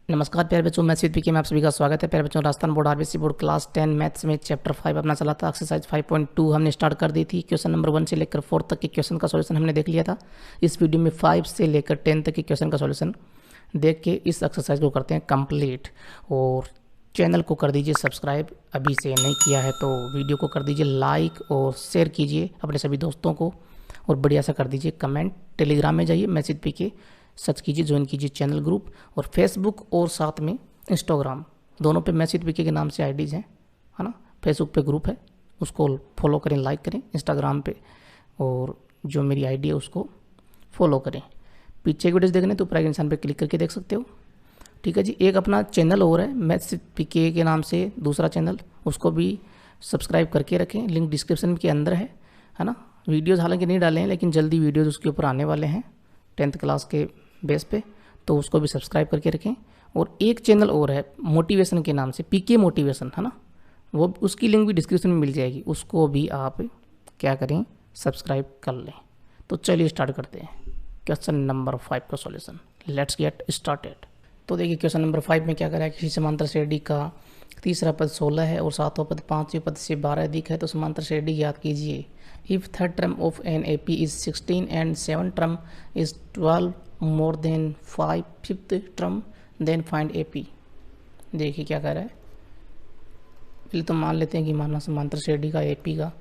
नमस्कार प्यारे बच्चों, मैं स्वीट पीके में आप सभी का स्वागत है। प्यारे बच्चों, Rajasthan board RBC board class 10 maths में चैप्टर 5 अपना चला था। एक्सरसाइज 5.2 हमने स्टार्ट कर दी थी। क्वेश्चन नंबर 1 से लेकर 4 तक के क्वेश्चन का सॉल्यूशन हमने देख लिया था। इस वीडियो में 5 से लेकर 10 तक के क्वेश्चन का सॉल्यूशन देख के इस एक्सरसाइज को करते हैं कंप्लीट। और चैनल को कर दीजिए सब्सक्राइब, अभी से नहीं किया है तो वीडियो को कर दीजिए लाइक और शेयर कीजिए अपने सभी दोस्तों को, और बढ़िया सा कर दीजिए कमेंट। टेलीग्राम में जाइए, मैसेज पीके सर्च कीजिए, ज्वाइन कीजिए चैनल ग्रुप, और फेसबुक और साथ में इंस्टाग्राम दोनों पे मैसेज पीके के नाम से आईडीज़ हैं, है ना। फेसबुक पे ग्रुप है, उसको फॉलो करें, लाइक करें। इंस्टाग्राम पे और जो मेरी आईडी है उसको फॉलो करें। पीछे वीडियोस देखने तो ऊपर के निशान पे क्लिक करके देख सकते हो। ठीक है जी। एक अपना चैनल और है मैसेज पीके के नाम से, दूसरा चैनल, उसको भी सब्सक्राइब करके रखें। लिंक डिस्क्रिप्शन के अंदर है ना। वीडियोज़ हालांकि नहीं डाले हैं, लेकिन जल्दी वीडियोज़ उसके ऊपर आने वाले हैं 10th क्लास के बेस पे, तो उसको भी सब्सक्राइब करके रखें। और एक चैनल और है मोटिवेशन के नाम से, पीके मोटिवेशन, है ना। वो उसकी लिंक भी डिस्क्रिप्शन में मिल जाएगी, उसको भी आप क्या करें, सब्सक्राइब कर लें। तो चलिए स्टार्ट करते हैं क्वेश्चन नंबर 5 का सॉल्यूशन। Let's get started. तो देखिए क्वेश्चन नंबर 5 में क्या करा है, किसी समांतर श्रेणी का तीसरा पद 16 है और सातवां पद 5वें पद से 12 अधिक है, तो समांतर श्रेणी ज्ञात कीजिए। If third term of an AP is 16 and 7 term is 12 more than 5 fifth term, then find AP. देखिए क्या कह रहा है। पहले तो मान लेते हैं कि माना समांतर श्रेणी का एपी का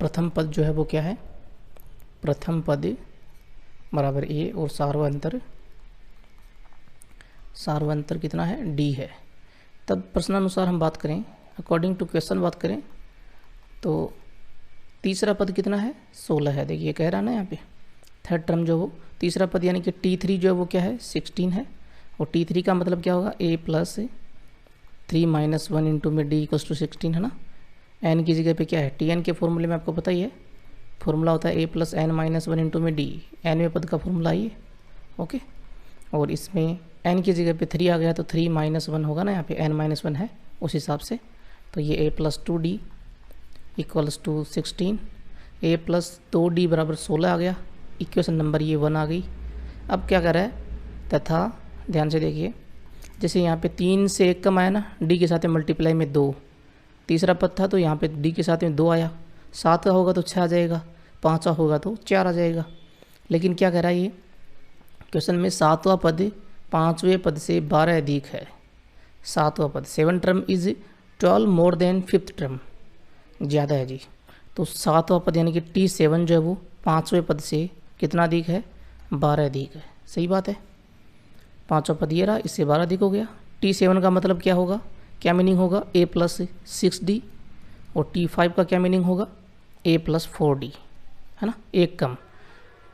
प्रथम पद जो है वो क्या है, प्रथम पद बराबर ए और सार्वंतर कितना है, डी है। तब प्रश्नानुसार हम बात करें, अकॉर्डिंग टू क्वेश्चन बात करें तो तीसरा पद कितना है, 16 है। देखिए कह रहा है ना यहाँ पे थर्ड टर्म जो वो तीसरा पद यानी कि T3 जो है वो क्या है, 16 है। और T3 का मतलब क्या होगा, a प्लस 3 माइनस 1 इंटू में d इक्वल्स टू 16, है ना। n की जगह पे क्या है, Tn के फॉर्मूले में आपको पता ही है, फॉर्मूला होता है a plus n minus 1 into में d, nवें पद का फॉर्मूला ये, ओके। और इसमें n की जगह पे 3 आ गया तो 3 माइनस 1 होगा ना, यहाँ पे n माइनस 1 है उस हिसाब से। तो ये a plus 2d equals to 16, a plus 2d बराबर 16 आ गया। इक्वेशन नंबर ये 1 आ गई। अब क्या कर रहा है, तथा ध्यान से देखिए, जैसे यहाँ पे 3 से 1 कम आया ना, d के साथ में मल्टीप्लाई में 2, तीसरा पद था तो यहाँ पे d के साथ में 2 आया, 7 का होगा तो 6 आ जाएगा, 5 का होगा तो 4 आ जाएगा। लेकिन क्या कह रहा है ये क्वेश्चन में, सातवां पद 5वें पद से 12 अधिक है। सातवां पद 7 term is 12 more then 5th term, ज़्यादा है जी। तो सातवां पद यानी कि T7 जो है वो 5वें पद से कितना अधिक है, 12 अधिक है। सही बात है। 5वां पद ये रहा, इससे 12 अधिक हो गया। T7 का मतलब क्या होगा, क्या मीनिंग होगा, a प्लस 6d। और T5 का क्या मीनिंग होगा, a प्लस 4d, है ना। एक कम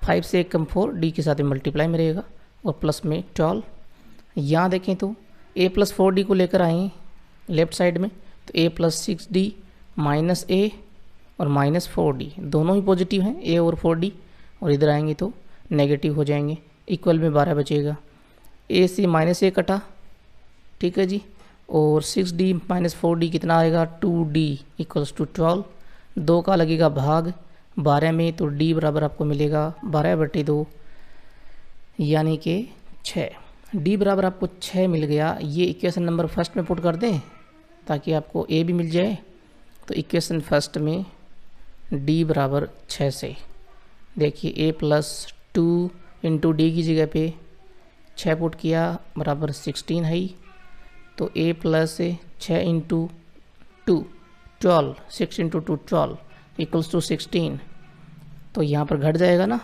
5 से 1 कम 4, d के साथ में मल्टीप्लाई में रहेगा और प्लस में 12। यहाँ देखें तो a प्लस 4d को लेकर आए लेफ्ट साइड में, तो a plus 6d minus a और माइनस 4d दोनों ही पॉजिटिव हैं, a और 4d, और इधर आएंगे तो नेगेटिव हो जाएंगे। इक्वल में 12 बचेगा, a से माइनस a कटा, ठीक है जी। और 6d माइनस 4d कितना आएगा, 2d इक्वल्स टू 12। 2 का लगेगा भाग 12 में, तो d बराबर आपको मिलेगा 12/2 यानी कि 6। d बराबर आपको 6 मिल गया। ये इक्वेशन नंबर फर्स्ट में पुट कर दें ताकि आपको a भी मिल जाए। तो इक्वेशन फर्स्ट में d बराबर 6 से देखिए a प्लस 2 इंटू डी की जगह पे 6 पुट किया बराबर 16 है ही। तो a plus 6 into 2 12, 6 into 2 12 equals to 16। तो यहाँ पर घट जाएगा ना,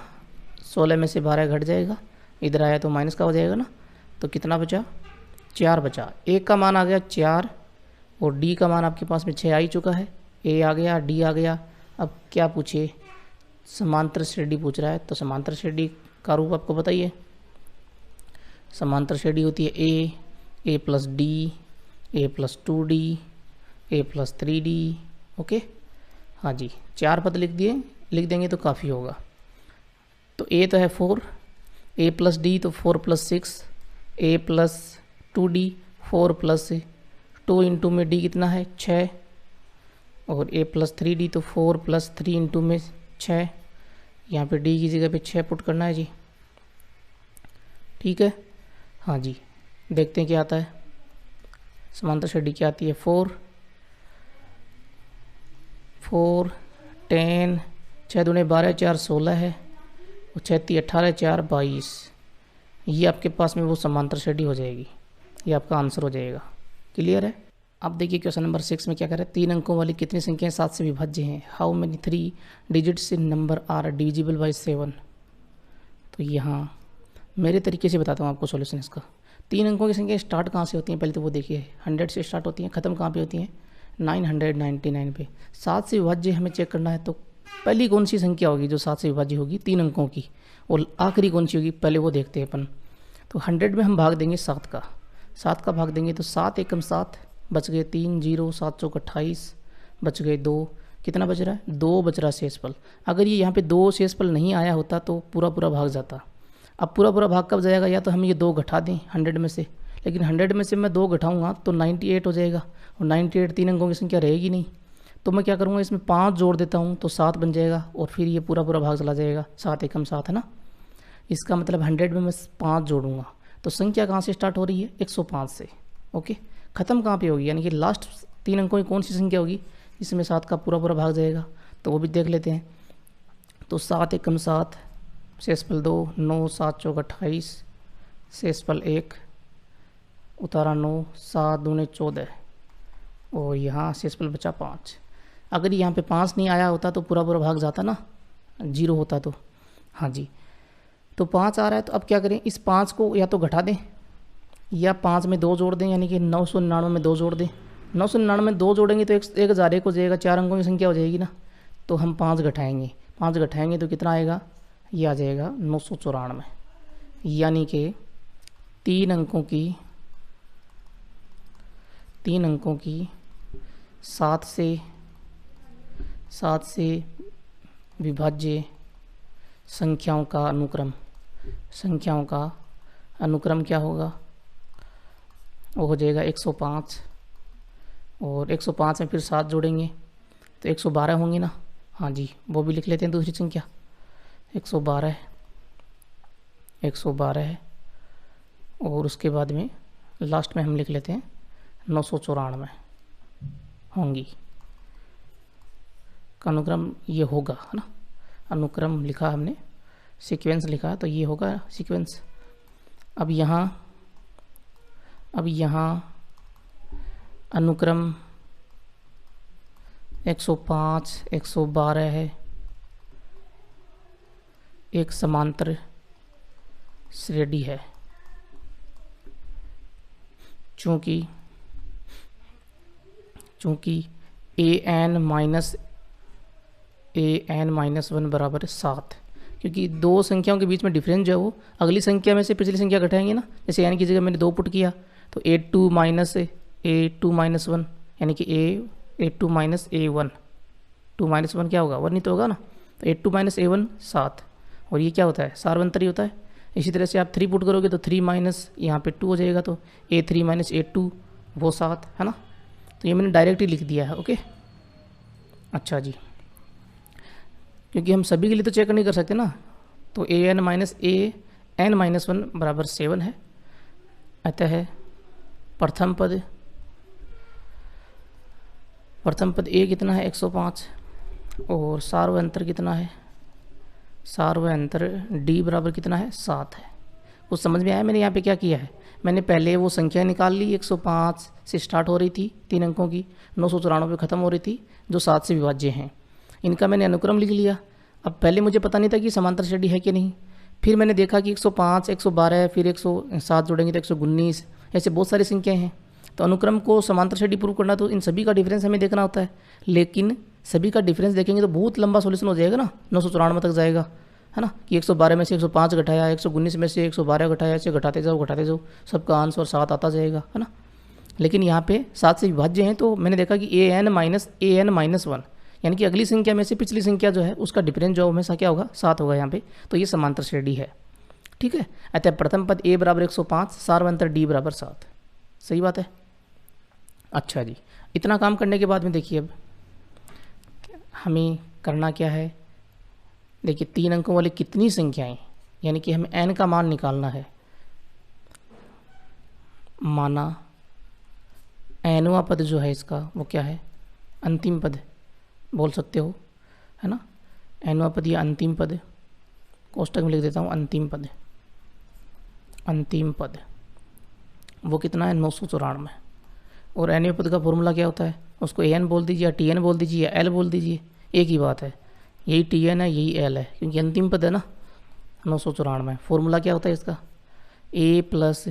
16 में से 12 घट जाएगा, इधर आया तो माइनस का हो जाएगा ना। तो कितना बचा, 4 बचा। a का मान आ गया 4 और d का मान आपके पास में 6 आ ही चुका है। a आ गया, d आ गया। अब क्या पूछे, समांतर श्रेणी पूछ रहा है। तो समांतर श्रेणी का रूप आपको पता ही है, समांतर श्रेणी होती है a plus D, a plus 2d, a plus 3d, okay. हाँ जी, 4 पद लिख देंगे तो काफ़ी होगा। तो a तो है 4, a प्लस डी तो 4 plus 6, a plus 2d 4 plus 2 into में d कितना है 6, और a प्लस 3d तो 4 प्लस 3 इंटू में 6। यहाँ पे d की जगह पे 6 पुट करना है जी, ठीक है। हाँ जी, देखते हैं क्या आता है। समांतर श्रेणी क्या आती है, 4 10, 6 दूने 12, 4 16 है, और 6 3 18, 4 22। ये आपके पास में वो समांतर श्रेणी हो जाएगी, ये आपका आंसर हो जाएगा। क्लियर है। अब देखिए क्वेश्चन नंबर 6 में क्या कह रहा है, 3 अंकों वाली कितनी संख्याएं 7 से विभाज्य हैं। How many 3 digits in number are divisible by 7। तो यहाँ मेरे तरीके से बताता हूँ आपको सॉल्यूशन इसका। 3 अंकों की संख्या स्टार्ट कहाँ से होती हैं, पहले तो वो देखिए 100 से स्टार्ट होती हैं, ख़त्म कहाँ पे होती हैं, 999 पे। 7 से विभाज्य हमें चेक करना है, तो पहली कौन सी संख्या होगी जो 7 से विभाज्य होगी 3 अंकों की, और आखिरी कौन सी होगी, पहले वो देखते हैं अपन। तो 100 में हम भाग देंगे 7 का भाग देंगे, तो 7 एकम 7, बच गए 3 0, 7 चौक 28, बच गए 2, कितना बच रहा है 2 बच रहा है शेषफल। अगर ये यहाँ पे 2 शेषफल नहीं आया होता तो पूरा भाग जाता। अब पूरा भाग कब जाएगा, या तो हम ये 2 घटा दें 100 में से, लेकिन 100 में से मैं 2 घटाऊंगा तो 98 हो जाएगा, और 98 3 अंकों की संख्या रहेगी नहीं। तो मैं क्या करूँगा, इसमें 5 जोड़ देता हूँ तो 7 बन जाएगा, और फिर ये पूरा भाग चला जाएगा। 7 एकम 7 है ना, इसका मतलब 100 में मैं 5 जोड़ूंगा, तो संख्या कहाँ से स्टार्ट हो रही है, 105 से। ओके, ख़त्म कहाँ पे होगी, यानी कि लास्ट 3 अंकों की कौन सी संख्या होगी जिसमें 7 का पूरा भाग जाएगा, तो वो भी देख लेते हैं। तो 7 एकम 7, शेषफल 2, 9 7 चौक 28, शेषफल 1, उतारा 9, 7 दूने 14, और यहाँ शेषफल बचा 5। अगर यहाँ पे 5 नहीं आया होता तो पूरा भाग जाता ना, 0 होता तो। हाँ जी, तो 5 आ रहा है, तो अब क्या करें, इस 5 को या तो घटा दें या 5 में 2 जोड़ दें, यानी कि 999 में 2 जोड़ दें। 999 में 2 जोड़ेंगे तो 1001 हो जाएगा, 4 अंकों की संख्या हो जाएगी ना। तो हम 5 घटाएंगे तो कितना आएगा, ये आ जाएगा 994, यानी कि 3 अंकों की 7 से विभाज्य संख्याओं का अनुक्रम क्या होगा, वो हो जाएगा 105, और 105 में फिर 7 जोड़ेंगे तो 112 होंगे ना। हाँ जी, वो भी लिख लेते हैं दूसरी संख्या, 112 है, और उसके बाद में लास्ट में हम लिख लेते हैं 994 होंगी का अनुक्रम ये होगा, है ना। अनुक्रम लिखा हमने, सीक्वेंस लिखा, तो ये होगा सीक्वेंस। अब यहाँ अनुक्रम 105 112 है, एक समांतर श्रेणी है। चूँकि an-1 बराबर 7, क्योंकि दो संख्याओं के बीच में डिफरेंस जो है वो अगली संख्या में से पिछली संख्या घटाएंगे ना। जैसे यानी की जगह मैंने 2 पुट किया तो a2 माइनस 1, यानी कि a2 माइनस a1, 2 माइनस 1 क्या होगा, 1 ही तो होगा ना। तो a2 माइनस a1 7, और ये क्या होता है, सार्वंतरी होता है। इसी तरह से आप 3 पुट करोगे तो 3 माइनस यहाँ पे 2 हो जाएगा, तो a3 माइनस a2 वो 7 है ना। तो ये मैंने डायरेक्ट ही लिख दिया है। ओके, अच्छा जी, क्योंकि हम सभी के लिए तो चेक नहीं कर सकते ना। तो an माइनस 1 बराबर 7 है। अतः प्रथम पद a कितना है 105, और सार्वअंतर कितना है, सार्वअंतर d बराबर कितना है 7 है। कुछ समझ में आया मैंने यहाँ पे क्या किया है, मैंने पहले वो संख्या निकाल ली, 105 से स्टार्ट हो रही थी 3 अंकों की, 994 पे ख़त्म हो रही थी, जो 7 से विभाज्य हैं। इनका मैंने अनुक्रम लिख लिया। अब पहले मुझे पता नहीं था कि समांतर श्रेणी है कि नहीं, फिर मैंने देखा कि 105 112 फिर 107 जोड़ेंगे तो 119, ऐसे बहुत सारी संख्याएं हैं। तो अनुक्रम को समांतर श्रेणी प्रूव करना तो इन सभी का डिफरेंस हमें देखना होता है, लेकिन सभी का डिफरेंस देखेंगे तो बहुत लंबा सॉल्यूशन हो जाएगा ना, 994 तक जाएगा, है ना। कि 112 में से 105 घटाया, 119 में से 112 घटाया, ऐसे घटाते जाओ सबका आंसर 7 आता जाएगा, है ना। लेकिन यहाँ पे 7 से विभाज्य हैं, तो मैंने देखा कि an माइनस 1, यानी कि अगली संख्या में से पिछली संख्या जो है उसका डिफरेंस जो हमेशा क्या होगा 7 होगा यहाँ पे। तो ये समांतर श्रेणी है, ठीक है। अतः प्रथम पद a बराबर 105, सार्वअंतर d बराबर 7, सही बात है। अच्छा जी, इतना काम करने के बाद में देखिए अब हमें करना क्या है। देखिए 3 अंकों वाली कितनी संख्याएं, यानी कि हमें n का मान निकालना है। माना nवां पद जो है इसका वो क्या है, अंतिम पद बोल सकते हो, है ना। nवां पद या अंतिम पद, कोष्टक में लिख देता हूँ अंतिम पद, अंतिम पद वो कितना है 994। और nवें पद का फॉर्मूला क्या होता है, उसको an बोल दीजिए या tn बोल दीजिए या l बोल दीजिए, एक ही बात है, यही tn है यही l है, क्योंकि अंतिम पद है ना 994। फॉर्मूला क्या होता है इसका, a प्लस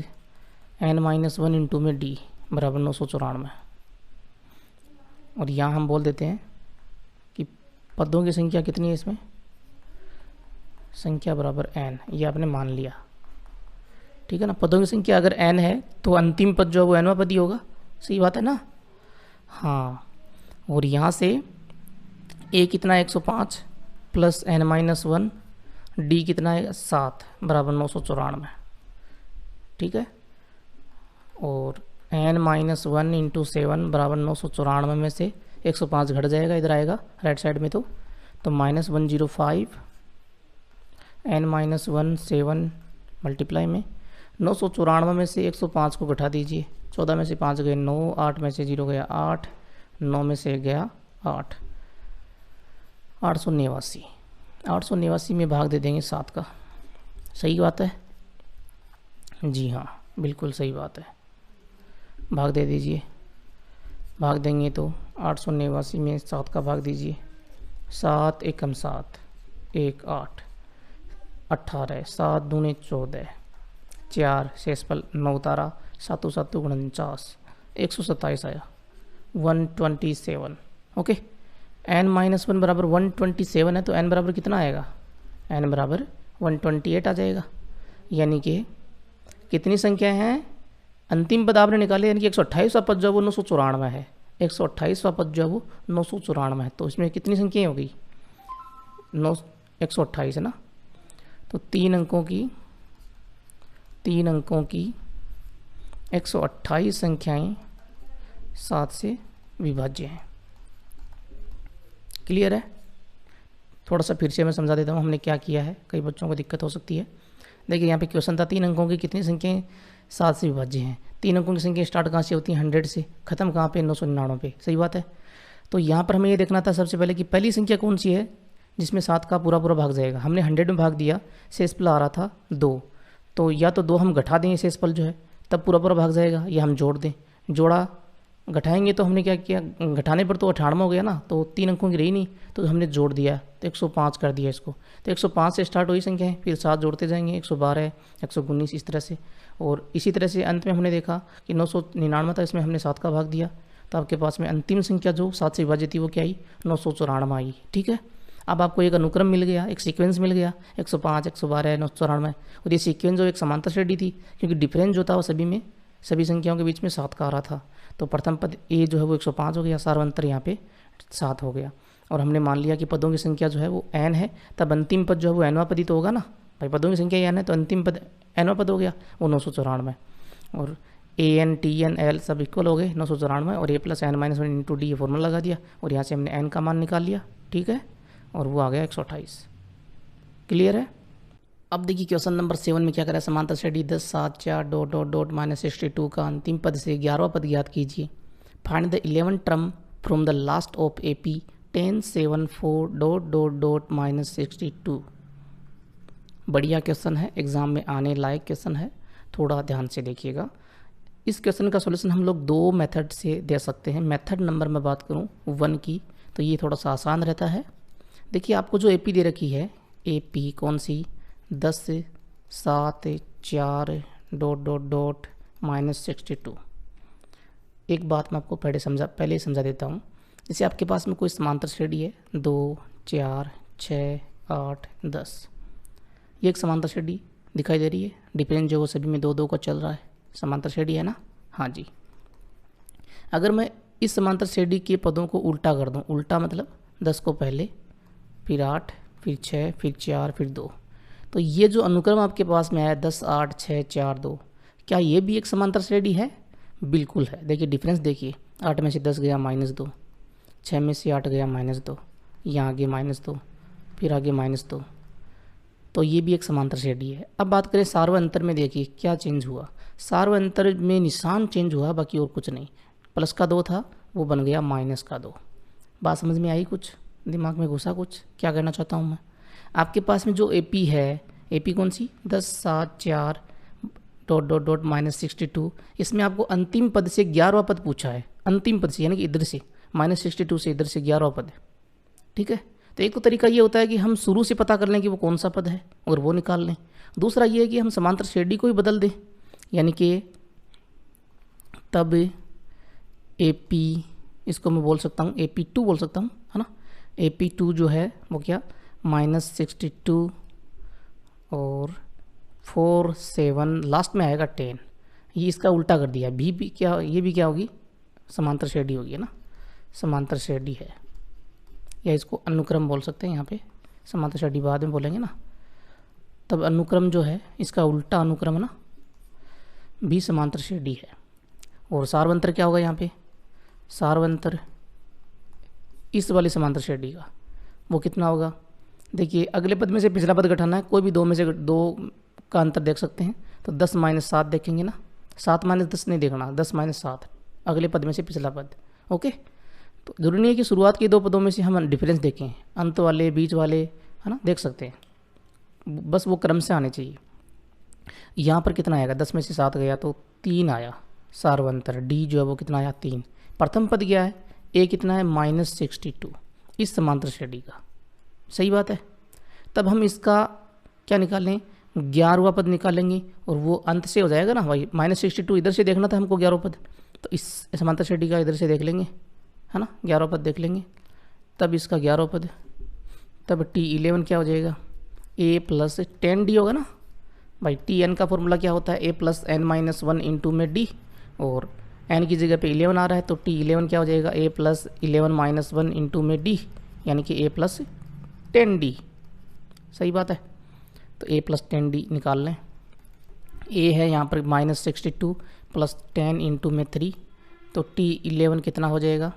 n-1 इंटू में d बराबर 994। और यहाँ हम बोल देते हैं कि पदों की संख्या कितनी है इसमें, संख्या बराबर n, ये आपने मान लिया, ठीक है ना। पदों की संख्या अगर n है तो अंतिम पद जो है वो nवां पद ही होगा, सही बात है ना। हाँ, और यहाँ से a कितना है 105 प्लस n-1, d कितना है 7 बराबर 994, ठीक है। और n-1 इंटू 7 बराबर 994 में से 105 घट जाएगा, इधर आएगा राइट साइड में, तो -105 n-1 7 मल्टीप्लाई में 994 में से 105 को घटा दीजिए, 14 में से 5 गए 9, 8 में से 0 गया 8, 9 में से गया 8, 889। 889 में भाग दे देंगे 7 का, सही बात है, जी हाँ बिल्कुल सही बात है, भाग दे दीजिए। भाग देंगे तो 889 में 7 का भाग दीजिए, 7 एकम 7 1 8 18, 7 दूने 14, 4 शेष पल 9 तारा, 7 7 49, 127 आया 127। ओके, n-1 बराबर 127 है तो n बराबर कितना आएगा, n बराबर 128 आ जाएगा। यानी कि कितनी संख्या है, अंतिम पद आपने निकाले, यानी कि 128वां पद जो वो 994 है, 128वां पद जो वो 994 है, तो इसमें कितनी संख्याएं हो गई 128 है ना। तो 3 अंकों की 128 संख्याएं 7 से विभाज्य हैं। क्लियर है, थोड़ा सा फिर से मैं समझा देता हूँ हमने क्या किया है, कई बच्चों को दिक्कत हो सकती है। देखिए यहाँ पे क्वेश्चन था 3 अंकों की कितनी संख्याएं 7 से विभाज्य हैं। 3 अंकों की संख्या स्टार्ट कहाँ से होती है 100 से, खत्म कहाँ पे 999 पे, सही बात है। तो यहाँ पर हमें ये देखना था सबसे पहले कि पहली संख्या कौन सी है जिसमें 7 का पूरा भाग जाएगा। हमने 100 में भाग दिया, शेषफल आ रहा था 2, तो या तो 2 हम घटा देंगे शेषफल जो है तब पूरा भाग जाएगा, या हम जोड़ दें, जोड़ा घटाएंगे तो हमने क्या किया, घटाने पर तो 98 हो गया ना, तो 3 अंकों की रही नहीं, तो हमने जोड़ दिया तो 105 कर दिया इसको। तो 105 से स्टार्ट हुई संख्या है, फिर 7 जोड़ते जाएंगे 112 119 इस तरह से। और इसी तरह से अंत में हमने देखा कि 999 था, इसमें हमने 7 का भाग दिया, तो आपके पास में अंतिम संख्या जो 7 से विभाजित थी वो क्या आई 994 आई, ठीक है। अब आपको एक अनुक्रम मिल गया, एक सीक्वेंस मिल गया 105 112 994, और ये सीक्वेंस जो एक समांतर श्रेणी थी, क्योंकि डिफरेंस जो था वो सभी संख्याओं के बीच में 7 का आ रहा था। तो प्रथम पद ए जो है वो 105 हो गया, सार्वंतर यहाँ पे 7 हो गया। और हमने मान लिया कि पदों की संख्या जो है वो n है, तब अंतिम पद जो है वो nवां पद ही तो होगा ना भाई, पदों की संख्या n है तो अंतिम पद nवां पद हो गया वो 994। और an tn l सब इक्वल हो गए 994, और a plus n-1 into D formula लगा दिया, और यहाँ से हमने n का मान निकाल लिया, ठीक है, और वो आ गया 128। क्लियर है। अब देखिए क्वेश्चन नंबर 7 में क्या करें, समांतर श्रेणी 10 7 4 डॉट डॉट डॉट -62 का अंतिम पद से 11वां पद ज्ञात कीजिए। Find the 11 term from the last of AP 10 7 4 dot dot dot -62। बढ़िया क्वेश्चन है, एग्जाम में आने लायक क्वेश्चन है, थोड़ा ध्यान से देखिएगा। इस क्वेश्चन का सॉल्यूशन हम लोग 2 मेथड से दे सकते हैं। मेथड नंबर में बात करूँ 1 की, तो ये थोड़ा सा आसान रहता है। देखिए आपको जो AP दे रखी है, AP कौन सी 10 7 4 डॉट डॉट डॉट -62। एक बात मैं आपको पहले समझा देता हूँ। जैसे आपके पास में कोई समांतर श्रेणी है 2 4 6 8 10, ये एक समांतर श्रेणी दिखाई दे रही है, डिफरेंस जो वो सभी में 2 2 का चल रहा है, समांतर श्रेणी है ना, हाँ जी। अगर मैं इस समांतर श्रेणी के पदों को उल्टा कर दूँ, उल्टा मतलब 10 को पहले, फिर 8, फिर 6, फिर 4, फिर 2, तो ये जो अनुक्रम आपके पास में आया 10 8 6 4 2, क्या ये भी एक समांतर श्रेणी है? बिल्कुल है। देखिए डिफरेंस देखिए, 8 में से 10 गया -2, 6 में से 8 गया -2, यहाँ आगे -2, फिर आगे -2, तो ये भी एक समांतर श्रेणी है। अब बात करें सार्वअंतर में, देखिए क्या चेंज हुआ। सार्वंतर में निशान चेंज हुआ, बाकी और कुछ नहीं। प्लस का 2 था, वो बन गया माइनस का 2। बात समझ में आई? कुछ दिमाग में घुसा? कुछ क्या कहना चाहता हूँ मैं? आपके पास में जो एपी है, एपी कौन सी, 10 7 4 डॉट डॉट डॉट -62, इसमें आपको अंतिम पद से 11वां पद पूछा है, अंतिम पद से, यानी कि इधर से -62 से इधर से 11वां पद है। ठीक है, तो एक तो तरीका ये होता है कि हम शुरू से पता कर लें कि वो कौन सा पद है और वो निकाल लें। दूसरा ये है कि हम समांतर श्रेणी को ही बदल दें, यानी कि तब AP, इसको मैं बोल सकता हूँ AP2 बोल सकता हूँ, है ना। AP2 जो है वो क्या, -62 और 4 7 लास्ट में आएगा 10। ये इसका उल्टा कर दिया, भी क्या, ये भी क्या होगी, समांतर श्रेणी होगी, है ना, समांतर श्रेणी है, या इसको अनुक्रम बोल सकते हैं। यहाँ पे समांतर श्रेणी बाद में बोलेंगे ना। तब अनुक्रम जो है इसका उल्टा अनुक्रम, है ना, भी समांतर श्रेणी है। और सार्वंतर क्या होगा यहाँ पे, सार्वंतर इस वाली समांतर श्रेणी का वो कितना होगा। देखिए अगले पद में से पिछला पद घटाना है, कोई भी दो में से दो का अंतर देख सकते हैं, तो 10 -7 देखेंगे ना, 7 - 10 नहीं देखना, 10 -7 अगले पद में से पिछला पद। ओके, तो जरूरी नहीं है कि शुरुआत के दो पदों में से हम डिफरेंस देखें, अंत वाले, बीच वाले, है ना, देख सकते हैं, बस वो क्रम से आने चाहिए। यहाँ पर कितना आएगा, 10 में से 7 गया तो 3 आया, सार्वंतर डी जो है वो कितना आया, 3। प्रथम पद क्या है, ए कितना है, -62 इस समांतर श्रेणी का। सही बात है। तब हम इसका क्या निकालें, 11वां पद निकालेंगे, और वो अंत से हो जाएगा ना भाई, -62 इधर से देखना था हमको 11वां पद, तो इस समांतर श्रेणी का इधर से देख लेंगे, है ना, 11वां पद देख लेंगे। तब इसका 11वां पद, तब T11 क्या हो जाएगा, A + 10D होगा ना भाई। Tn का फॉर्मूला क्या होता है, A + n-1 इंटू में D, और n की जगह पे 11 आ रहा है, तो T11 क्या हो जाएगा, A + 11-1 इंटू में D, यानी कि A + 10D। सही बात है। तो A + 10D निकाल लें। A है यहाँ पर -62 + 10 इंटू में 3, तो T11 कितना हो जाएगा,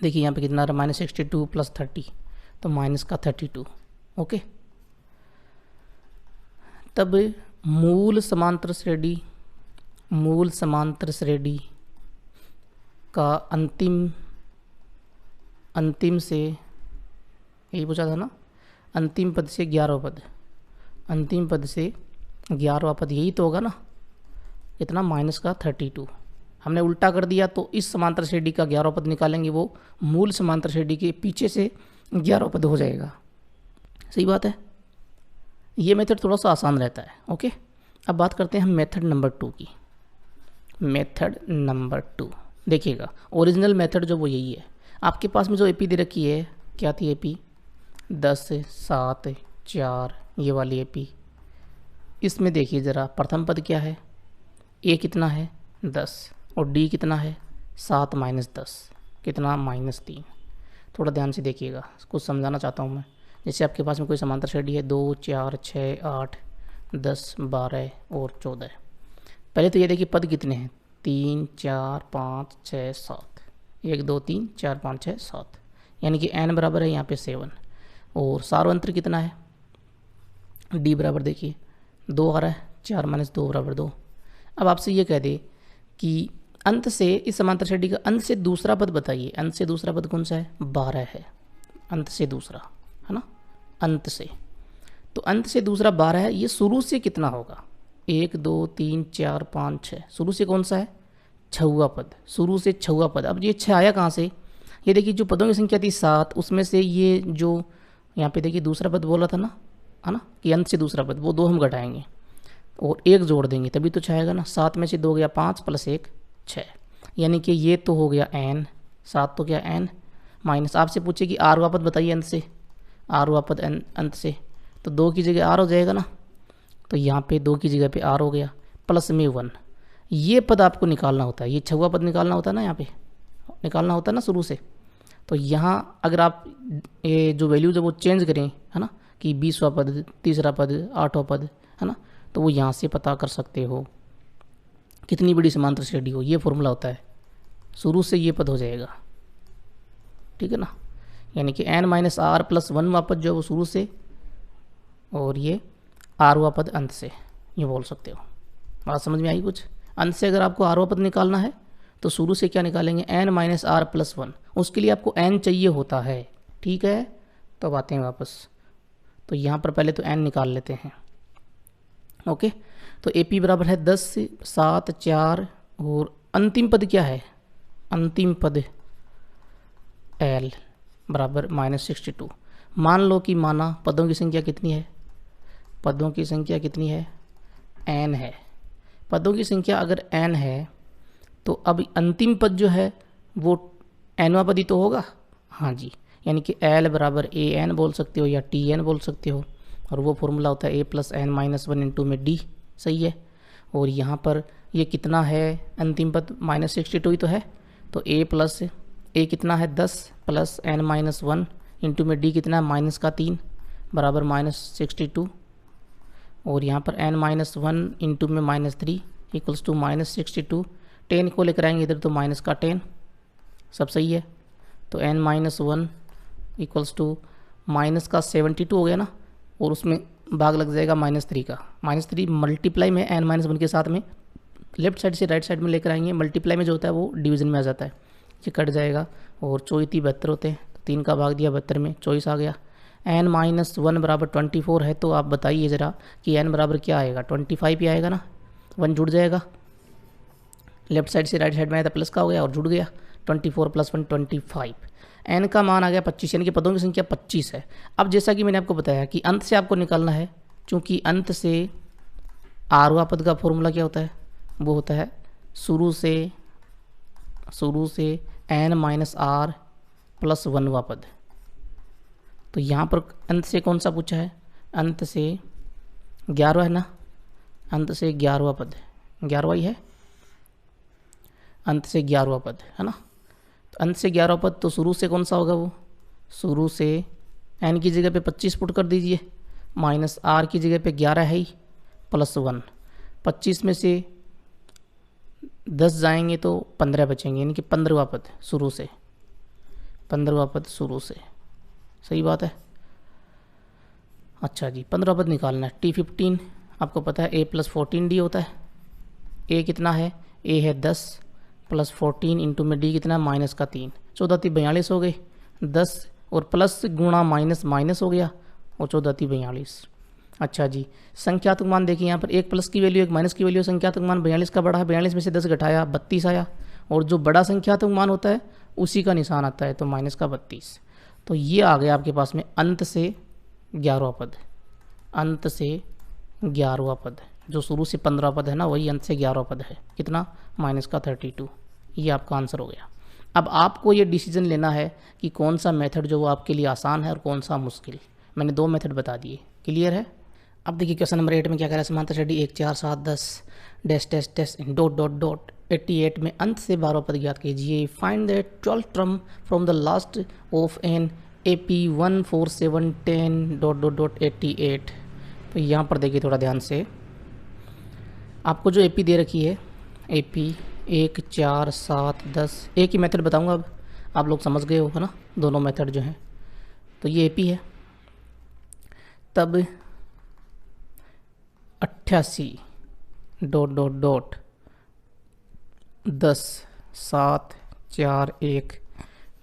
देखिए यहाँ पे कितना आ रहा है, -62 + 30, तो -32। ओके, तब मूल समांतर श्रेणी, मूल समांतर श्रेणी का अंतिम से, यही पूछा था ना, अंतिम पद से 11वां पद, अंतिम पद से 11वां पद, यही तो होगा ना, कितना, -32। हमने उल्टा कर दिया, तो इस समांतर श्रेणी का 11वां पद निकालेंगे, वो मूल समांतर श्रेणी के पीछे से 11वां पद हो जाएगा। सही बात है। ये मेथड थोड़ा सा आसान रहता है। ओके, अब बात करते हैं हम मेथड नंबर 2 की। मेथड नंबर 2 देखिएगा, ओरिजिनल मेथड जो वो यही है। आपके पास में जो एपी दे रखी है, क्या थी एपी, 10 7 4, ये वाली एपी। इसमें देखिए ज़रा, प्रथम पद क्या है, ए कितना है, 10, और डी कितना है, 7 - 10, कितना, -3। थोड़ा ध्यान से देखिएगा, कुछ समझाना चाहता हूँ मैं। जैसे आपके पास में कोई समांतर श्रेणी है, 2 4 6 8 10 12 और 14। पहले तो ये देखिए पद कितने हैं, 3 4 5 6 7, 1 2 3 4 5 6 7, यानी कि n बराबर है यहाँ पे 7। और सार्वंतर कितना है, d बराबर देखिए 2 आ रहा है, 4 - 2 = 2। अब आपसे ये कह दे कि अंत से, इस समांतर श्रेणी का अंत से दूसरा पद बताइए, अंत से दूसरा पद कौन सा है, 12 है, अंत से दूसरा, है ना, अंत से। तो अंत से दूसरा 12 है, ये शुरू से कितना होगा, 1 2 3 4 5 6, शुरू से कौन सा है, 6वां पद, शुरू से 6वां पद। अब ये 6 आया कहाँ से, ये देखिए जो पदों की संख्या थी 7, उसमें से ये जो यहाँ पे देखिए दूसरा पद बोला था ना, है ना, कि अंत से दूसरा पद, वो 2 हम घटाएंगे और 1 जोड़ देंगे, तभी तो 6 आएगा ना। 7 में से 2 गया 5 + 1 6, यानी कि ये तो हो गया n, 7 तो क्या n, माइनस, आपसे पूछे कि r पद बताइए अंत से, r पद अंत से, तो 2 की जगह r हो जाएगा ना, तो यहाँ पे 2 की जगह पे r हो गया, प्लस में 1। ये पद आपको निकालना होता है, ये 6वां पद निकालना होता है ना, यहाँ पे निकालना होता है ना शुरू से। तो यहाँ अगर आप ये जो वैल्यूज है वो चेंज करें, है ना, कि 20वां पद, तीसरा पद, 8वां पद, है ना, तो वो यहाँ से पता कर सकते हो कितनी बड़ी समांतर श्रेणी हो। ये फॉर्मूला होता है, शुरू से ये पद हो जाएगा, ठीक है ना, यानी कि n - r + 1वां पद जो है वो शुरू से, और ये rवां पद अंत से, ये बोल सकते हो। बात समझ में आई कुछ? अंत से अगर आपको आरवा पद निकालना है तो शुरू से क्या निकालेंगे, n माइनस आर प्लस 1। उसके लिए आपको n चाहिए होता है, ठीक है। तो अब आते हैं वापस, तो यहाँ पर पहले तो n निकाल लेते हैं। ओके, तो AP बराबर है 10 7 4 और अंतिम पद क्या है, अंतिम पद L बराबर -62। मान लो कि माना पदों की संख्या कितनी है, पदों की संख्या कितनी है, n है। पदों की संख्या अगर n है तो अब अंतिम पद जो है वो nवां पद ही तो होगा। हाँ जी, यानी कि L बराबर AN बोल सकते हो या TN बोल सकते हो, और वो फॉर्मूला होता है A plus n minus 1 into में D, सही है। और यहाँ पर ये कितना है अंतिम पद, -62 ही तो है, तो A प्लस A कितना है 10 प्लस n माइनस 1 इंटू में D कितना है माइनस का 3 बराबर -62, और यहाँ पर n माइनस 1 इंटू में -3 इक्वल्स टू -62। 10 को लेकर आएंगे इधर तो माइनस का 10, सब सही है। तो n minus 1 equals to minus का 72 हो गया ना, और उसमें भाग लग जाएगा -3 का। -3 मल्टीप्लाई में n माइनस 1 के साथ में लेफ्ट साइड से राइट साइड में लेकर आएंगे, मल्टीप्लाई में जो होता है वो डिवीजन में आ जाता है, ये कट जाएगा। और 24 72 होते हैं, तो 3 का भाग दिया 72 में, 24 आ गया। n माइनस 1 बराबर 24 है, तो आप बताइए ज़रा कि n बराबर क्या आएगा, 25 ही आएगा ना, 1 जुड़ जाएगा, लेफ्ट साइड से राइट साइड में आया था प्लस का हो गया और जुड़ गया, 24 प्लस 1 25। n का मान आ गया 25, यानी कि पदों की संख्या 25 है। अब जैसा कि मैंने आपको बताया कि अंत से आपको निकालना है, चूँकि अंत से आरवा पद का फॉर्मूला क्या होता है, वो होता है शुरू से n माइनस आर प्लस 1वां पद। तो यहाँ पर अंत से कौन सा पूछा है, अंत से 11वां है ना, अंत से 11वां पद, 11वां ही है, अंत से 11वां पद है ना। तो अंत से 11वां पद, तो शुरू से कौन सा होगा, वो शुरू से n की जगह पे 25 पुट कर दीजिए, माइनस आर की जगह पे 11 है ही, प्लस 1। 25 में से 10 जाएंगे तो 15 बचेंगे, यानी कि 15वां पद शुरू से, 15वां पद शुरू से, सही बात है। अच्छा जी, 15वां पद निकालना है। T15 आपको पता है A प्लस 14D होता है। A कितना है, A है 10 प्लस 14 इंटू में D कितना, माइनस का 3, 14 3 42 हो गए, 10 और प्लस गुणा माइनस माइनस हो गया, और 14 3 42। अच्छा जी, संख्यात्मक मान देखिए यहाँ पर, एक प्लस की वैल्यू एक माइनस की वैल्यू, संख्यात्मक मान 42 का बड़ा है, 42 में से 10 घटाया 32 आया, और जो बड़ा संख्यात्मक मान होता है उसी का निशान आता है, तो माइनस का 32। तो ये आ गया आपके पास में अंत से 11वां पद, अंत से 11वां पद, जो शुरू से 15वां पद है ना, वही अंत से 11वां पद है, कितना, माइनस का 32। ये आपका आंसर हो गया। अब आपको ये डिसीजन लेना है कि कौन सा मेथड जो वो आपके लिए आसान है और कौन सा मुश्किल। मैंने 2 मेथड बता दिए, क्लियर है। अब देखिए क्वेश्चन नंबर 8 में क्या कह रहा है, समांतर श्रेणी 1 4 7 10 dash dash dash dot dot dot 88 में अंत से 12 पद ज्ञात कीजिए। Find the 12th term from the last of an AP 1 4 7 10 dot dot dot 88। तो यहाँ पर देखिए थोड़ा ध्यान से, आपको जो AP दे रखी है, AP 1 4 7 10, एक ही मेथड बताऊँगा, अब आप लोग समझ गए हो है ना, दोनों मेथड जो हैं। तो ये AP है, तब 88 डॉट डॉट डॉट 10 7 4 1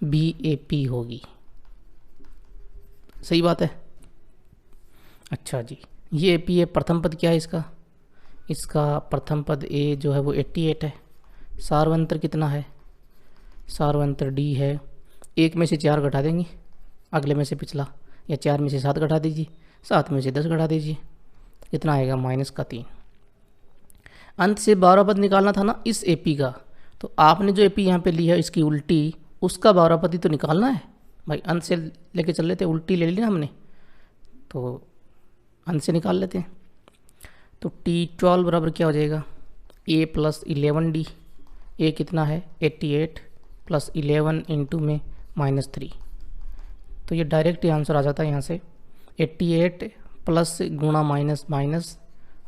BAP होगी, सही बात है। अच्छा जी, ये AP है, प्रथम पद क्या है इसका, इसका प्रथम पद A जो है वो 88 है। सार्वंतर कितना है, सार्वंतर D है, 1 में से 4 घटा देंगे, अगले में से पिछला, या 4 में से 7 घटा दीजिए, 7 में से 10 घटा दीजिए, कितना आएगा, माइनस का 3। अंत से 12 पद निकालना था ना इस AP का, तो आपने जो AP यहाँ पे ली है इसकी उल्टी, उसका 12 पद ही तो निकालना है भाई। अंत से लेके चल लेते, उल्टी ले ली ना हमने, तो अंत से निकाल लेते हैं। तो T12 बराबर क्या हो जाएगा, A प्लस 11D, A कितना है 88 प्लस 11 इंटू में -3, तो ये डायरेक्ट आंसर आ जाता है यहाँ से, 88 प्लस गुणा माइनस माइनस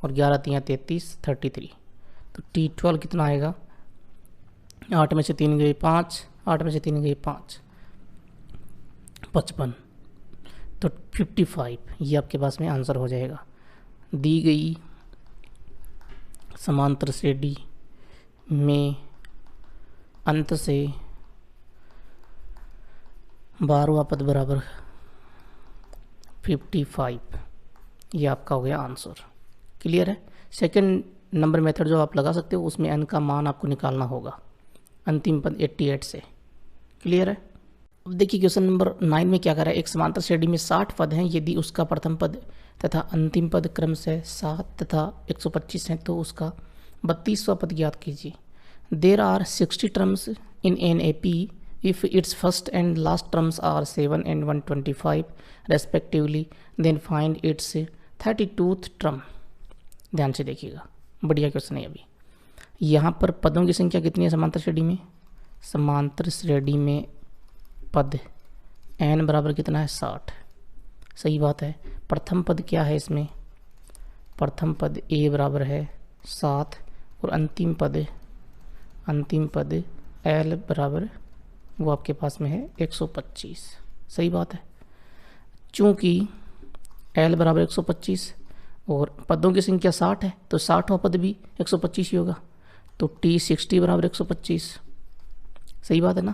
और 11 3 33 33। तो T12 कितना आएगा, 8 में से 3 गए 5, 8 में से 3 गए 5, 55, तो 55, ये आपके पास में आंसर हो जाएगा। दी गई समांतर श्रेणी में अंत से 12वां पद बराबर 55, ये आपका हो गया आंसर। क्लियर है। सेकंड नंबर मेथड जो आप लगा सकते हो उसमें n का मान आपको निकालना होगा अंतिम पद 88 से। क्लियर है। अब देखिए क्वेश्चन नंबर 9 में क्या कर रहा है, एक समांतर श्रेणी में 60 पद हैं, यदि उसका प्रथम पद तथा अंतिम पद क्रम से 7 तथा 125 हैं तो उसका 32वां पद ज्ञात कीजिए। There are 60 terms in an A P if its first and last terms are 7 and 125 respectively, then find its 32th term. ध्यान से देखिएगा, बढ़िया क्वेश्चन है अभी। यहाँ पर पदों की संख्या कितनी है समांतर श्रेणी में? समांतर श्रेणी में पद n बराबर कितना है? 60। सही बात है। प्रथम पद क्या है इसमें? प्रथम पद a बराबर है 7 और अंतिम पद l बराबर वो आपके पास में है 125। सही बात है। चूँकि l बराबर 125 और पदों की संख्या 60 है तो 60वां पद भी 125 ही होगा, तो t 60 बराबर 125। सही बात है ना।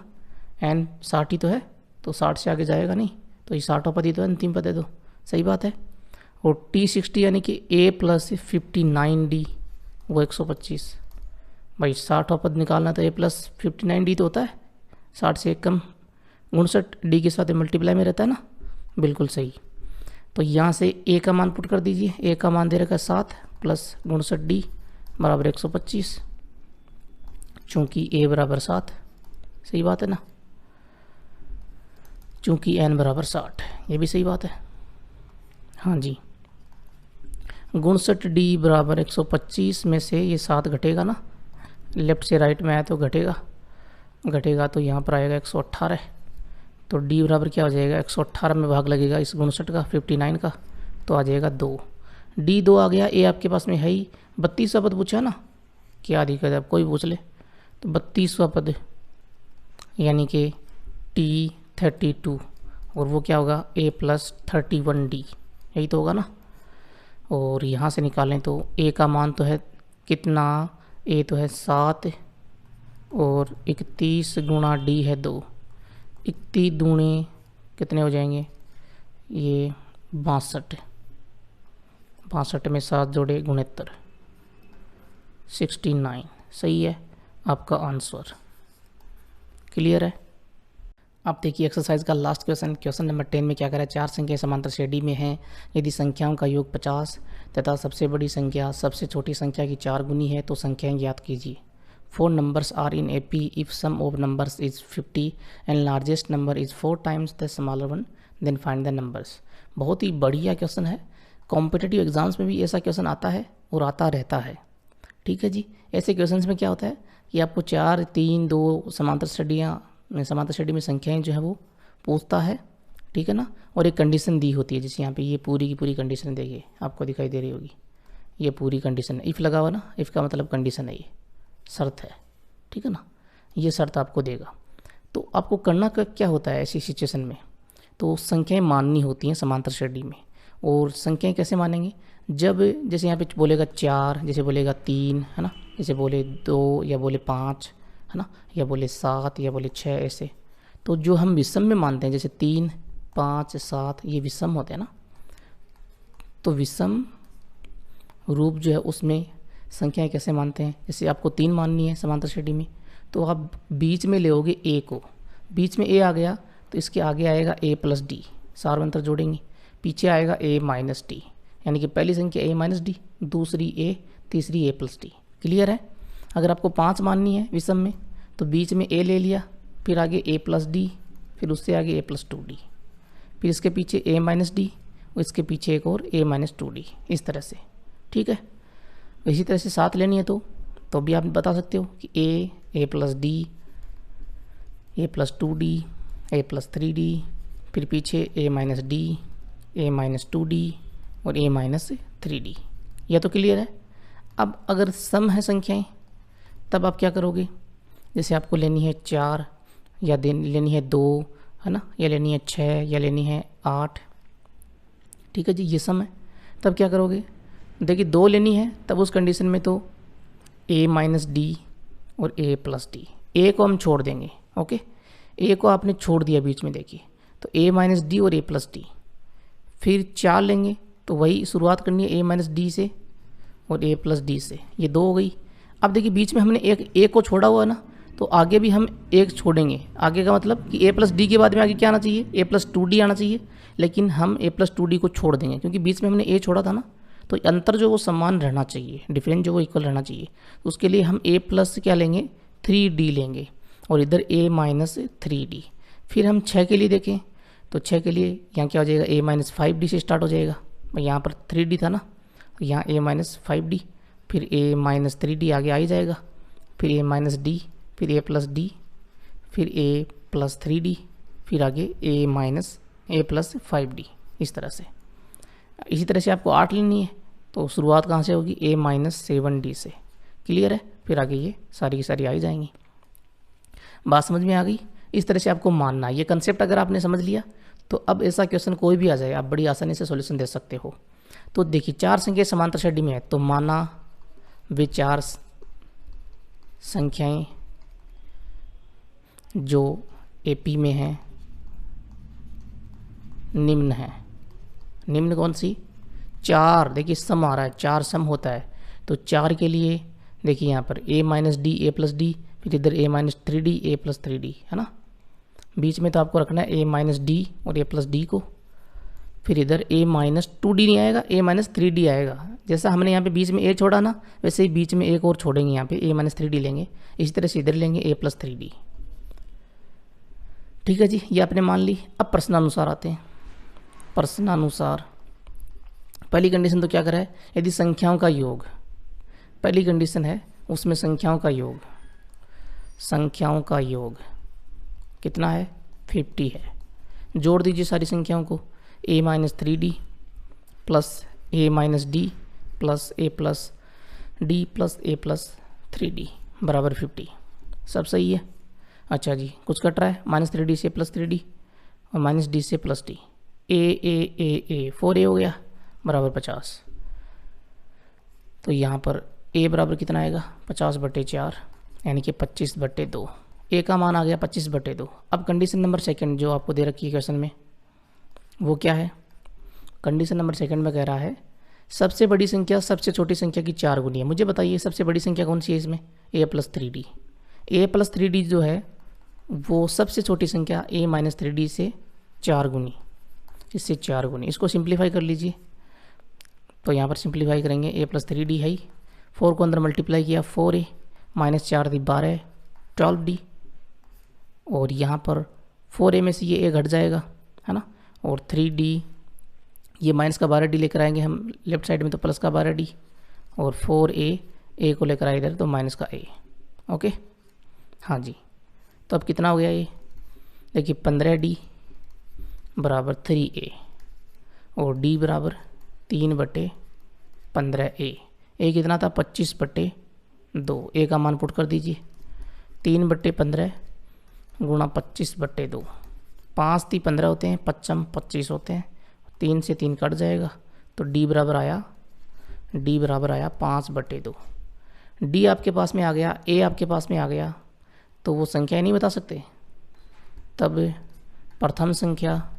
n 60 ही तो है तो 60 से आगे जाएगा नहीं, तो ये 60वां पद ही तो है, अंतिम पद है तो। सही बात है। और t 60 यानी कि a प्लस 59d वो 125। भाई 60वां पद निकालना तो a प्लस 59d तो होता है, 60 से एक कम 59d के साथ मल्टीप्लाई में रहता है ना। बिल्कुल सही। तो यहाँ से a का मान पुट कर दीजिए। a का मान दे रखा 7 प्लस 59d बराबर 125, चूँकि a बराबर 7। सही बात है ना। चूँकि n बराबर 60, ये भी सही बात है। हाँ जी। 59d बराबर 125 में से ये 7 घटेगा ना, लेफ्ट से राइट में आया तो घटेगा तो यहाँ पर आएगा 118। तो d बराबर क्या हो जाएगा? 118 में भाग लगेगा इस 59 का 59 का, तो आ जाएगा 2। d 2 आ गया। a आपके पास में है ही। 32वां पद पूछा ना, क्या दिक्कत है, कोई पूछ ले। तो 32वां पद यानी कि t 32 और वो क्या होगा? a प्लस 31d, यही तो होगा ना। और यहाँ से निकालें तो a का मान तो है कितना? a तो है 7 और 31 गुणा d है 2। 31 दूणे कितने हो जाएंगे? ये 62। 62 में 7 जोड़े 69, 69। सही है आपका आंसर। क्लियर है। अब देखिए एक्सरसाइज का लास्ट क्वेश्चन नंबर 10 में क्या करा है, 4 संख्याएं समांतर श्रेणी में हैं, यदि संख्याओं का योग 50 तथा सबसे बड़ी संख्या सबसे छोटी संख्या की 4 गुनी है तो संख्याएं ज्ञात कीजिए। 4 numbers are in a P if sum of numbers is 50 and largest number is 4 times the smaller one, then find the numbers। बहुत ही बढ़िया क्वेश्चन है। कॉम्पिटिटिव एग्जाम्स में भी ऐसा क्वेश्चन आता है और आता रहता है। ठीक है जी। ऐसे क्वेश्चंस में क्या होता है कि आपको 4, 3, 2 समांतर श्रेणी में संख्याएं जो है वो पूछता है। ठीक है ना। और एक कंडीशन दी होती है, जैसे यहाँ पे ये पूरी की पूरी कंडीशन देखिए आपको दिखाई दे रही होगी, ये पूरी कंडीशन है। इफ़ लगा हुआ ना, इफ़ का मतलब कंडीशन है, ये शर्त है। ठीक है ना। ये शर्त आपको देगा। तो आपको करना क्या होता है ऐसी सिचुएशन में, तो संख्याएं माननी होती हैं समांतर श्रेणी में। और संख्याएं कैसे मानेंगे? जब जैसे यहाँ पे बोलेगा 4, जैसे बोलेगा 3, है ना, जैसे बोले 2 या बोले 5, है ना, या बोले 7 या बोले 6, ऐसे। तो जो हम विषम में मानते हैं जैसे 3, 5, 7 ये विषम होते हैं ना, तो विषम रूप जो है उसमें संख्याएं कैसे मानते हैं? जैसे आपको 3 माननी है समांतर श्रेणी में, तो आप बीच में लेओगे a को, बीच में a आ गया तो इसके आगे आएगा a प्लस डी, सार्वंतर जोड़ेंगे, पीछे आएगा a माइनस डी, यानी कि पहली संख्या a माइनस डी, दूसरी a, तीसरी a प्लस डी। क्लियर है। अगर आपको 5 माननी है विषम में तो बीच में a ले लिया, फिर आगे a प्लस डी, फिर उससे आगे a प्लस 2d, फिर इसके पीछे a माइनस डी, इसके पीछे एक और a माइनस 2d, इस तरह से। ठीक है। इसी तरह से 7 लेनी है तो भी आप बता सकते हो कि a plus D, a plus 2d, a plus 3d, फिर पीछे a minus D, a minus 2d और a माइनस 3d। यह तो क्लियर है। अब अगर सम है संख्याएं तब आप क्या करोगे? जैसे आपको लेनी है 4 या लेनी है 2, है ना, या लेनी है 6 या लेनी है 8। ठीक है जी। ये सम है। तब क्या करोगे? देखिए 2 लेनी है तब उस कंडीशन में तो ए माइनस डी और ए प्लस डी। ए को हम छोड़ देंगे, ओके, ए को आपने छोड़ दिया बीच में, देखिए, तो ए माइनस डी और ए प्लस डी। फिर 4 लेंगे तो वही शुरुआत करनी है ए माइनस डी से और ए प्लस डी से, ये 2 हो गई। अब देखिए बीच में हमने एक ए को छोड़ा हुआ है ना, तो आगे भी हम एक छोड़ेंगे। आगे का मतलब कि ए प्लस डी के बाद में आगे क्या आना चाहिए, ए प्लस 2d आना चाहिए, लेकिन हम ए प्लस 2d को छोड़ देंगे क्योंकि बीच में हमने ए छोड़ा था ना, तो अंतर जो वो समान रहना चाहिए, डिफरेंस जो वो इक्वल रहना चाहिए। तो उसके लिए हम ए प्लस क्या लेंगे, 3d लेंगे और इधर ए माइनस 3d। फिर हम 6 के लिए देखें तो 6 के लिए यहाँ क्या हो जाएगा, ए माइनस 5d से स्टार्ट हो जाएगा। यहाँ पर 3d था ना, यहाँ ए माइनस 5d, फिर ए माइनस 3d आगे आ ही जाएगा, फिर ए माइनस डी, फिर ए प्लस डी, फिर ए प्लस 3d, फिर आगे ए माइनस ए प्लस 5d। इस तरह से, इसी तरह से आपको 8 लेनी है, तो शुरुआत कहाँ से होगी, ए माइनस 7d से। क्लियर है, फिर आगे ये सारी की सारी आ ही जाएंगी। बात समझ में आ गई। इस तरह से आपको मानना है, ये कंसेप्ट अगर आपने समझ लिया तो अब ऐसा क्वेश्चन कोई भी आ जाए आप बड़ी आसानी से सॉल्यूशन दे सकते हो। तो देखिए 4 संख्या समांतर श्रेणी में है, तो माना वे 4 संख्याएं जो एपी में हैं निम्न है। निम्न कौन सी, 4, देखिए सम आ रहा है, 4 सम होता है, तो 4 के लिए देखिए यहाँ पर A minus D A plus D, फिर इधर ए माइनस 3d ए प्लस 3d, है ना। बीच में तो आपको रखना है ए माइनस डी और ए प्लस डी को, फिर इधर ए माइनस 2d नहीं आएगा, ए माइनस 3d आएगा। जैसा हमने यहाँ पे बीच में ए छोड़ा ना, वैसे ही बीच में एक और छोड़ेंगे, यहाँ पे ए माइनस 3d लेंगे, इसी तरह से इधर लेंगे ए प्लस 3d। ठीक है जी, ये आपने मान ली। अब प्रश्नानुसार आते हैं। प्रश्नानुसार पहली कंडीशन तो क्या करा है, यदि संख्याओं का योग, पहली कंडीशन है उसमें संख्याओं का योग, संख्याओं का योग कितना है, 50 है। जोड़ दीजिए सारी संख्याओं को, ए माइनस 3d प्लस ए माइनस डी प्लस ए प्लस डी प्लस ए प्लस 3d बराबर 50। सब सही है। अच्छा जी, कुछ कट रहा है, माइनस 3d से प्लस 3d और माइनस डी से प्लस डी, ए 4a हो गया बराबर 50। तो यहाँ पर a बराबर कितना आएगा, 50/4 यानी कि 25/2। a का मान आ गया 25/2। अब कंडीशन नंबर सेकंड जो आपको दे रखी है क्वेश्चन में, वो क्या है, कंडीशन नंबर सेकंड में कह रहा है सबसे बड़ी संख्या सबसे छोटी संख्या की 4 गुनी है। मुझे बताइए सबसे बड़ी संख्या कौन सी है इसमें, a plus 3d। a plus 3d जो है वो सबसे छोटी संख्या a माइनस 3d से 4 गुनी, इससे 4 गुनी। इसको सिंप्लीफाई कर लीजिए, तो यहाँ पर सिंप्लीफाई करेंगे, a प्लस 3d है ही, 4 को अंदर मल्टीप्लाई किया 4a माइनस 4 दी 12 12d, और यहाँ पर 4a में से ये a घट जाएगा, है ना, और 3d ये माइनस का 12d लेकर आएंगे हम लेफ्ट साइड में, तो प्लस का 12d, और 4a को लेकर आए इधर तो माइनस का a। ओके, हाँ जी। तो अब कितना हो गया ये, देखिए 15d बराबर 3a और d बराबर 3/15a। a कितना था, 25/2। a का मान पुट कर दीजिए, 3/15 गुणा 25/2, 5 × 15 होते हैं, 5 × 25 होते हैं, 3 से 3 कट जाएगा, तो d बराबर आया 5/2। d आपके पास में आ गया, a आपके पास में आ गया, तो वो संख्या नहीं बता सकते। तब प्रथम संख्या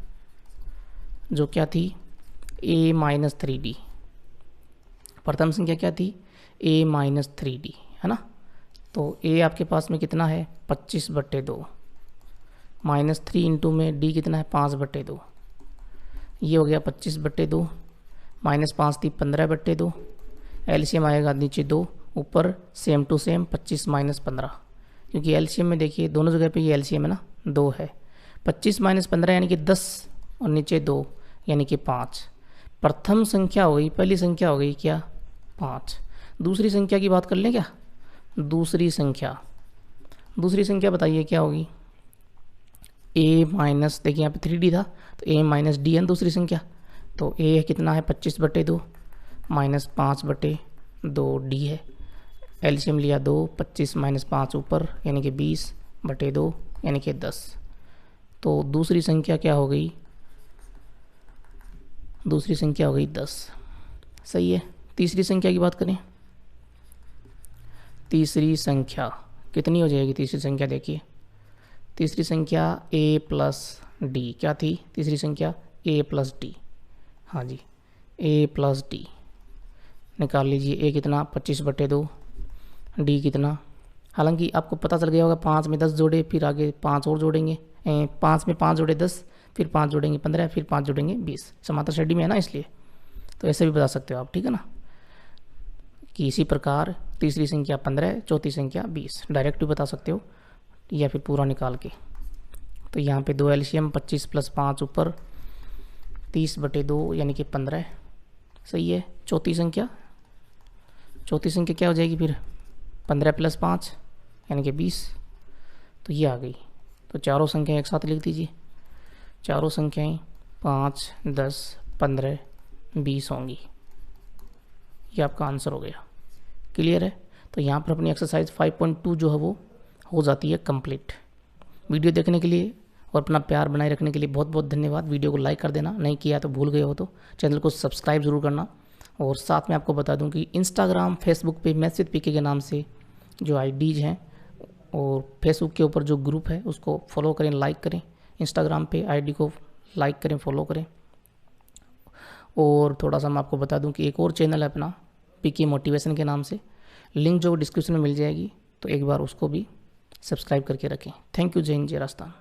जो क्या थी, a माइनस 3d, प्रथम संख्या क्या थी, a माइनस 3d, है ना। तो a आपके पास में कितना है, 25/2, माइनस 3 इंटू में d कितना है, 5/2, ये हो गया 25/2, माइनस 5 थी 15/2, एलसीएम आएगा नीचे 2, ऊपर सेम टू सेम 25 माइनस 15, क्योंकि एलसीएम में देखिए दोनों जगह पे ये एलसीएम है ना, 2 है। 25 माइनस 15 यानी कि 10 और नीचे 2 यानी कि 5। प्रथम संख्या हो गई, पहली संख्या हो गई क्या, 5। दूसरी संख्या की बात कर लें क्या, दूसरी संख्या बताइए क्या होगी, a माइनस, देखिए यहाँ पे 3d था तो a माइनस डी है दूसरी संख्या, तो a कितना है 25/2 माइनस 5/2 d है। एलसीएम लिया 2, 25 माइनस 5 ऊपर यानी कि 20/2 यानी कि 10। तो दूसरी संख्या क्या हो गई, दूसरी संख्या हो गई 10। सही है। तीसरी संख्या की बात करें, तीसरी संख्या कितनी हो जाएगी? तीसरी संख्या देखिए, तीसरी संख्या a प्लस डी, क्या थी तीसरी संख्या? a प्लस डी, हाँ जी a प्लस डी निकाल लीजिए। a कितना? 25/2, d कितना? हालांकि आपको पता चल गया होगा 5 में 10 जोड़े, फिर आगे 5 और जोड़ेंगे, 5 में 5 जोड़े 10, फिर 5 जोड़ेंगे 15, फिर 5 जोड़ेंगे 20। समांतर श्रेणी में है ना, इसलिए तो ऐसे भी बता सकते हो आप, ठीक है ना, कि इसी प्रकार तीसरी संख्या 15, चौथी संख्या 20, डायरेक्ट भी बता सकते हो या फिर पूरा निकाल के। तो यहाँ पे 2 एलसीएम 25 + 5 ऊपर 30/2 यानी कि 15, सही है। चौथी संख्या क्या हो जाएगी फिर? 15 + 5 यानी कि 20, तो ये आ गई। तो चारों संख्याएं एक साथ लिख दीजिए, चारों संख्याएं 5, 10, 15, 20 होंगी। ये आपका आंसर हो गया। क्लियर है? तो यहाँ पर अपनी एक्सरसाइज 5.2 जो है वो हो जाती है कंप्लीट। वीडियो देखने के लिए और अपना प्यार बनाए रखने के लिए बहुत बहुत धन्यवाद। वीडियो को लाइक कर देना, नहीं किया तो भूल गए हो तो चैनल को सब्सक्राइब जरूर करना। और साथ में आपको बता दूं कि इंस्टाग्राम, फेसबुक पे मैथ्स विद पीके के नाम से जो आईडीज हैं, और फेसबुक के ऊपर जो ग्रुप है उसको फॉलो करें, लाइक करें। इंस्टाग्राम पे आईडी को लाइक करें, फॉलो करें। और थोड़ा सा मैं आपको बता दूं कि एक और चैनल है अपना पीके मोटिवेशन के नाम से, लिंक जो डिस्क्रिप्शन में मिल जाएगी, तो एक बार उसको भी सब्सक्राइब करके रखें। Thank you. जय हिंद, जय राजस्थान।